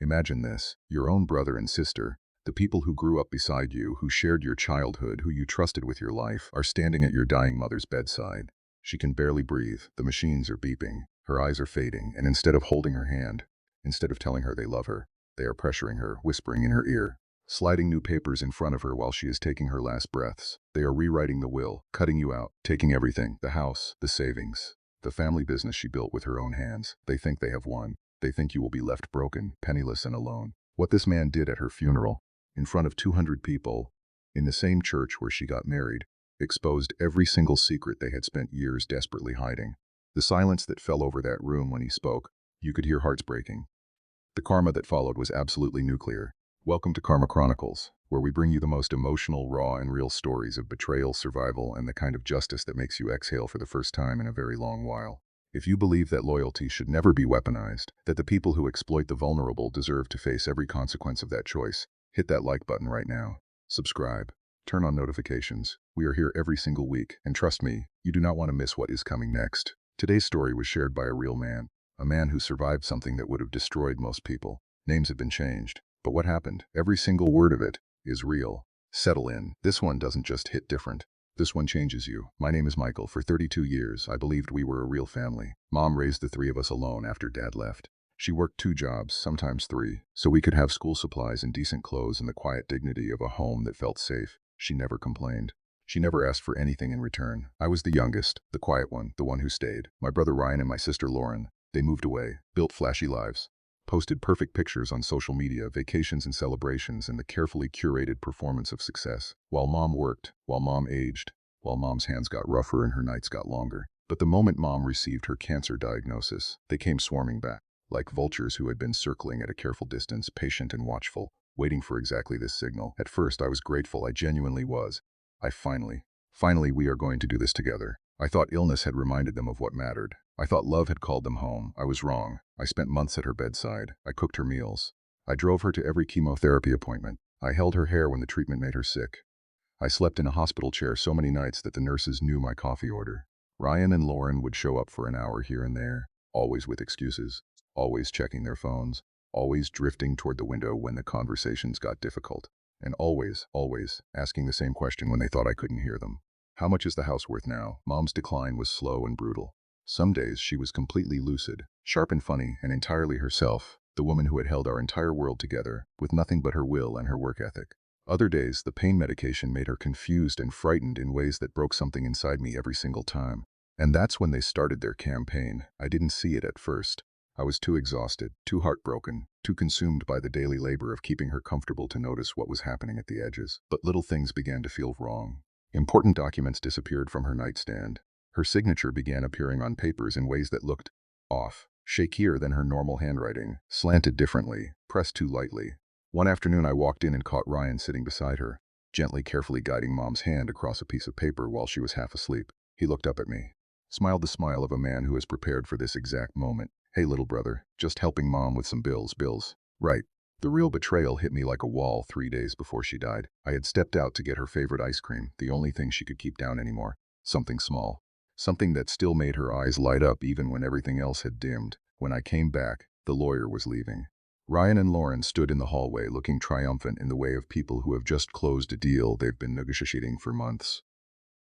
Imagine this, your own brother and sister, the people who grew up beside you, who shared your childhood, who you trusted with your life, are standing at your dying mother's bedside. She can barely breathe, the machines are beeping, her eyes are fading, and instead of holding her hand, instead of telling her they love her, they are pressuring her, whispering in her ear, sliding new papers in front of her while she is taking her last breaths. They are rewriting the will, cutting you out, taking everything, the house, the savings, the family business she built with her own hands. They think they have won. They think you will be left broken, penniless and alone. What this man did at her funeral, in front of 200 people, in the same church where she got married, exposed every single secret they had spent years desperately hiding. The silence that fell over that room when he spoke, you could hear hearts breaking. The karma that followed was absolutely nuclear. Welcome to Karma Chronicles, where we bring you the most emotional, raw, and real stories of betrayal, survival, and the kind of justice that makes you exhale for the first time in a very long while. If you believe that loyalty should never be weaponized, that the people who exploit the vulnerable deserve to face every consequence of that choice, hit that like button right now. Subscribe. Turn on notifications. We are here every single week, and trust me, you do not want to miss what is coming next. Today's story was shared by a real man, a man who survived something that would have destroyed most people. Names have been changed, but what happened? Every single word of it is real. Settle in. This one doesn't just hit different. This one changes you. My name is Michael. For 32 years, I believed we were a real family. Mom raised the three of us alone after Dad left. She worked 2 jobs, sometimes 3, so we could have school supplies and decent clothes and the quiet dignity of a home that felt safe. She never complained. She never asked for anything in return. I was the youngest, the quiet one, the one who stayed. My brother Ryan and my sister Lauren, they moved away, built flashy lives, posted perfect pictures on social media, vacations and celebrations, and the carefully curated performance of success. While Mom worked, while Mom aged, while Mom's hands got rougher and her nights got longer. But the moment Mom received her cancer diagnosis, they came swarming back, like vultures who had been circling at a careful distance, patient and watchful, waiting for exactly this signal. At first I was grateful, I genuinely was. Finally we are going to do this together. I thought illness had reminded them of what mattered. I thought love had called them home. I was wrong. I spent months at her bedside. I cooked her meals. I drove her to every chemotherapy appointment. I held her hair when the treatment made her sick. I slept in a hospital chair so many nights that the nurses knew my coffee order. Ryan and Lauren would show up for an hour here and there, always with excuses, always checking their phones, always drifting toward the window when the conversations got difficult, and always asking the same question when they thought I couldn't hear them. How much is the house worth now? Mom's decline was slow and brutal. Some days she was completely lucid, sharp and funny, and entirely herself, the woman who had held our entire world together, with nothing but her will and her work ethic. Other days, the pain medication made her confused and frightened in ways that broke something inside me every single time. And that's when they started their campaign. I didn't see it at first. I was too exhausted, too heartbroken, too consumed by the daily labor of keeping her comfortable to notice what was happening at the edges. But little things began to feel wrong. Important documents disappeared from her nightstand. Her signature began appearing on papers in ways that looked off, shakier than her normal handwriting, slanted differently, pressed too lightly. One afternoon I walked in and caught Ryan sitting beside her, gently, carefully guiding Mom's hand across a piece of paper while she was half asleep. He looked up at me, smiled the smile of a man who is prepared for this exact moment. Hey little brother, just helping Mom with some bills. Right. The real betrayal hit me like a wall 3 days before she died. I had stepped out to get her favorite ice cream, the only thing she could keep down anymore. Something small. Something that still made her eyes light up even when everything else had dimmed. When I came back, the lawyer was leaving. Ryan and Lauren stood in the hallway looking triumphant in the way of people who have just closed a deal they've been negotiating for months.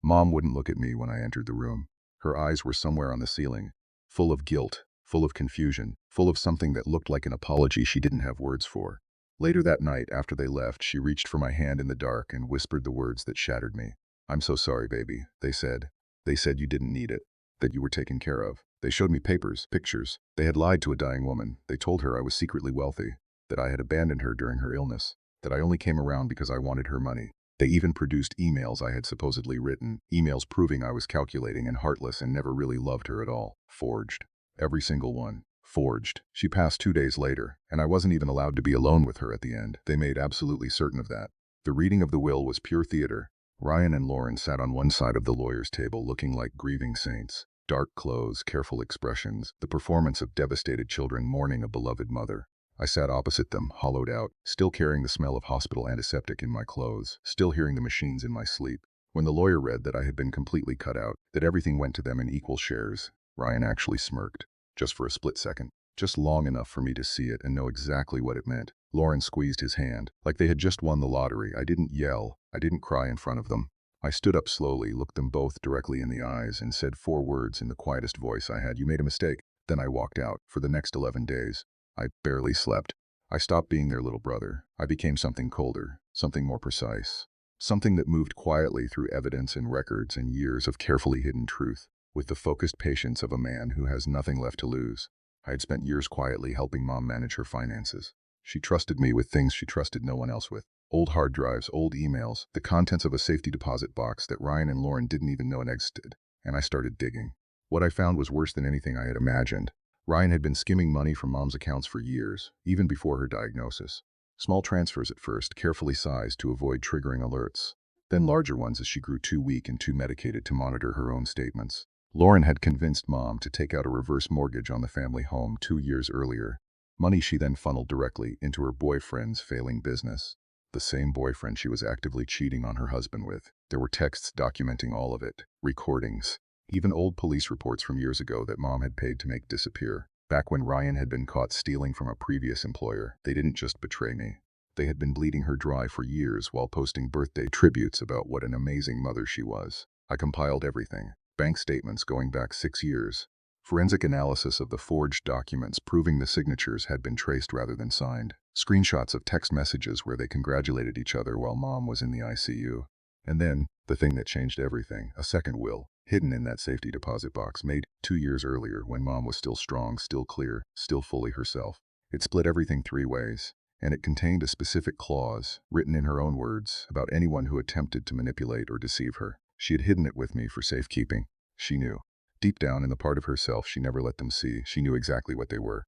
Mom wouldn't look at me when I entered the room. Her eyes were somewhere on the ceiling, full of guilt, full of confusion, full of something that looked like an apology she didn't have words for. Later that night, after they left, she reached for my hand in the dark and whispered the words that shattered me. I'm so sorry, baby, they said. They said you didn't need it, that you were taken care of. They showed me papers, pictures. They had lied to a dying woman. They told her I was secretly wealthy, that I had abandoned her during her illness, that I only came around because I wanted her money. They even produced emails I had supposedly written, emails proving I was calculating and heartless and never really loved her at all. Forged. Every single one. Forged. She passed 2 days later, and I wasn't even allowed to be alone with her at the end. They made absolutely certain of that. The reading of the will was pure theater. Ryan and Lauren sat on one side of the lawyer's table looking like grieving saints. Dark clothes, careful expressions, the performance of devastated children mourning a beloved mother. I sat opposite them, hollowed out, still carrying the smell of hospital antiseptic in my clothes, still hearing the machines in my sleep. When the lawyer read that I had been completely cut out, that everything went to them in equal shares, Ryan actually smirked, just for a split second. just long enough for me to see it and know exactly what it meant. Lauren squeezed his hand, like they had just won the lottery. I didn't yell. I didn't cry in front of them. I stood up slowly, looked them both directly in the eyes, and said 4 words in the quietest voice I had. You made a mistake. Then I walked out. For the next 11 days, I barely slept. I stopped being their little brother. I became something colder, something more precise. Something that moved quietly through evidence and records and years of carefully hidden truth, with the focused patience of a man who has nothing left to lose. I had spent years quietly helping Mom manage her finances. She trusted me with things she trusted no one else with. Old hard drives, old emails, the contents of a safety deposit box that Ryan and Lauren didn't even know existed. And I started digging. What I found was worse than anything I had imagined. Ryan had been skimming money from Mom's accounts for years, even before her diagnosis. Small transfers at first, carefully sized to avoid triggering alerts. Then larger ones as she grew too weak and too medicated to monitor her own statements. Lauren had convinced Mom to take out a reverse mortgage on the family home 2 years earlier. Money she then funneled directly into her boyfriend's failing business. The same boyfriend she was actively cheating on her husband with. There were texts documenting all of it, recordings, even old police reports from years ago that Mom had paid to make disappear. Back when Ryan had been caught stealing from a previous employer, they didn't just betray me. They had been bleeding her dry for years while posting birthday tributes about what an amazing mother she was. I compiled everything. Bank statements going back 6 years. Forensic analysis of the forged documents proving the signatures had been traced rather than signed. Screenshots of text messages where they congratulated each other while Mom was in the ICU. And then, the thing that changed everything, a second will, hidden in that safety deposit box made 2 years earlier when Mom was still strong, still clear, still fully herself. It split everything 3 ways, and it contained a specific clause, written in her own words, about anyone who attempted to manipulate or deceive her. She had hidden it with me for safekeeping. She knew. Deep down in the part of herself she never let them see, she knew exactly what they were.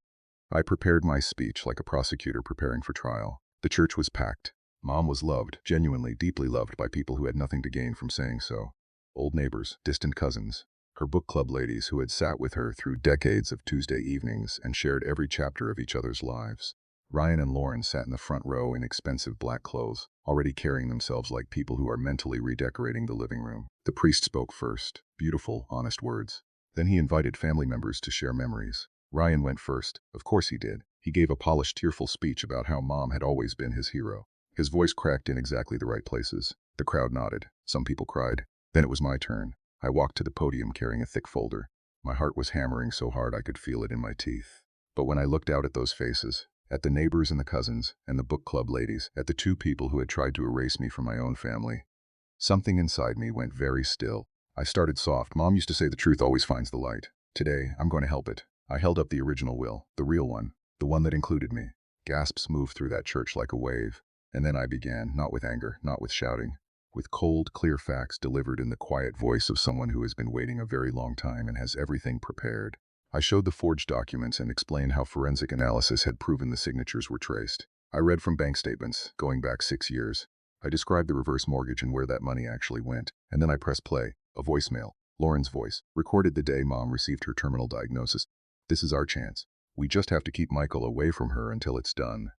I prepared my speech like a prosecutor preparing for trial. The church was packed. Mom was loved, genuinely, deeply loved by people who had nothing to gain from saying so. Old neighbors, distant cousins, her book club ladies who had sat with her through decades of Tuesday evenings and shared every chapter of each other's lives. Ryan and Lauren sat in the front row in expensive black clothes, already carrying themselves like people who are mentally redecorating the living room. The priest spoke first, beautiful, honest words. Then he invited family members to share memories. Ryan went first. Of course he did. He gave a polished, tearful speech about how Mom had always been his hero. His voice cracked in exactly the right places. The crowd nodded. Some people cried. Then it was my turn. I walked to the podium carrying a thick folder. My heart was hammering so hard I could feel it in my teeth. But when I looked out at those faces, at the neighbors and the cousins, and the book club ladies, at the 2 people who had tried to erase me from my own family, something inside me went very still. I started soft. Mom used to say the truth always finds the light. Today, I'm going to help it. I held up the original will, the real one, the one that included me. Gasps moved through that church like a wave. And then I began, not with anger, not with shouting, with cold, clear facts delivered in the quiet voice of someone who has been waiting a very long time and has everything prepared. I showed the forged documents and explained how forensic analysis had proven the signatures were traced. I read from bank statements, going back 6 years. I described the reverse mortgage and where that money actually went. And then I pressed play. A voicemail, Lauren's voice, recorded the day Mom received her terminal diagnosis. This is our chance. We just have to keep Michael away from her until it's done.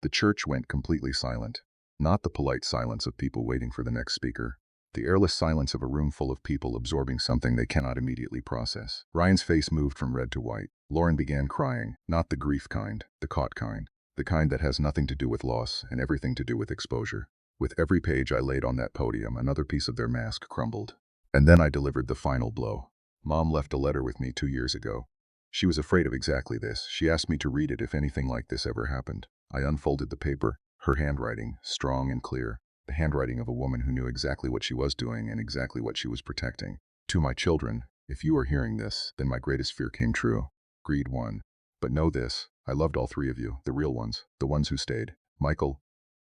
The church went completely silent. Not the polite silence of people waiting for the next speaker. The airless silence of a room full of people absorbing something they cannot immediately process. Ryan's face moved from red to white. Lauren began crying, not the grief kind, the caught kind. The kind that has nothing to do with loss and everything to do with exposure. With every page I laid on that podium, another piece of their mask crumbled. And then I delivered the final blow. Mom left a letter with me 2 years ago. She was afraid of exactly this. She asked me to read it if anything like this ever happened. I unfolded the paper, her handwriting, strong and clear, the handwriting of a woman who knew exactly what she was doing and exactly what she was protecting. To my children, if you are hearing this, then my greatest fear came true. Greed won. But know this, I loved all 3 of you, the real ones, the ones who stayed. Michael,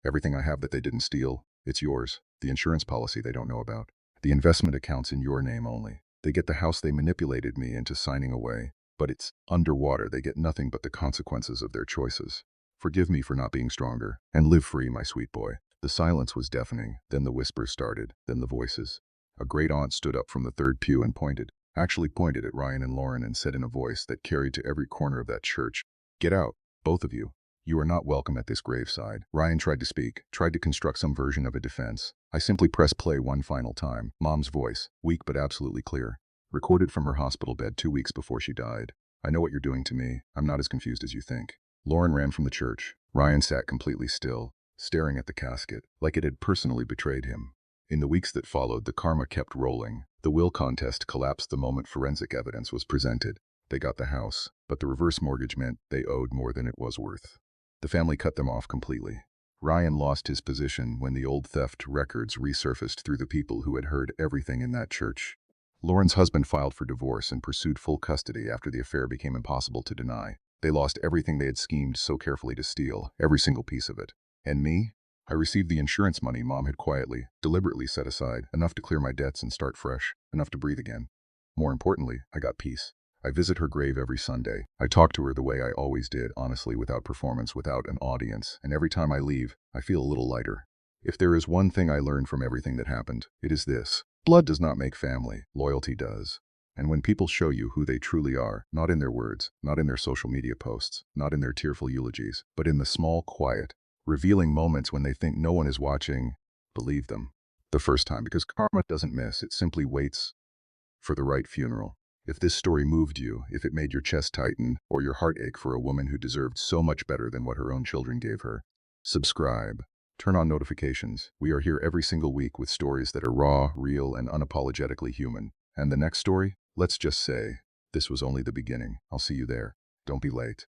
everything I have that they didn't steal, it's yours. The insurance policy they don't know about. The investment account's in your name only. They get the house they manipulated me into signing away, but it's underwater. They get nothing but the consequences of their choices. Forgive me for not being stronger, and live free, my sweet boy. The silence was deafening, then the whispers started, then the voices. A great aunt stood up from the 3rd pew and pointed at Ryan and Lauren and said in a voice that carried to every corner of that church, "Get out, both of you. You are not welcome at this graveside." Ryan tried to speak, tried to construct some version of a defense. I simply pressed play one final time. Mom's voice, weak but absolutely clear, recorded from her hospital bed 2 weeks before she died. I know what you're doing to me. I'm not as confused as you think. Lauren ran from the church. Ryan sat completely still, staring at the casket, like it had personally betrayed him. In the weeks that followed, the karma kept rolling. The will contest collapsed the moment forensic evidence was presented. They got the house, but the reverse mortgage meant they owed more than it was worth. The family cut them off completely. Ryan lost his position when the old theft records resurfaced through the people who had heard everything in that church. Lauren's husband filed for divorce and pursued full custody after the affair became impossible to deny. They lost everything they had schemed so carefully to steal, every single piece of it. And me? I received the insurance money Mom had quietly, deliberately set aside, enough to clear my debts and start fresh, enough to breathe again. More importantly, I got peace. I visit her grave every Sunday. I talk to her the way I always did, honestly, without performance, without an audience, and every time I leave, I feel a little lighter. If there is one thing I learned from everything that happened, it is this. Blood does not make family, loyalty does. And when people show you who they truly are, not in their words, not in their social media posts, not in their tearful eulogies, but in the small, quiet, revealing moments when they think no one is watching, believe them. The first time, because karma doesn't miss, it simply waits for the right funeral. If this story moved you, if it made your chest tighten, or your heart ache for a woman who deserved so much better than what her own children gave her, subscribe. Turn on notifications. We are here every single week with stories that are raw, real, and unapologetically human. And the next story? Let's just say, this was only the beginning. I'll see you there. Don't be late.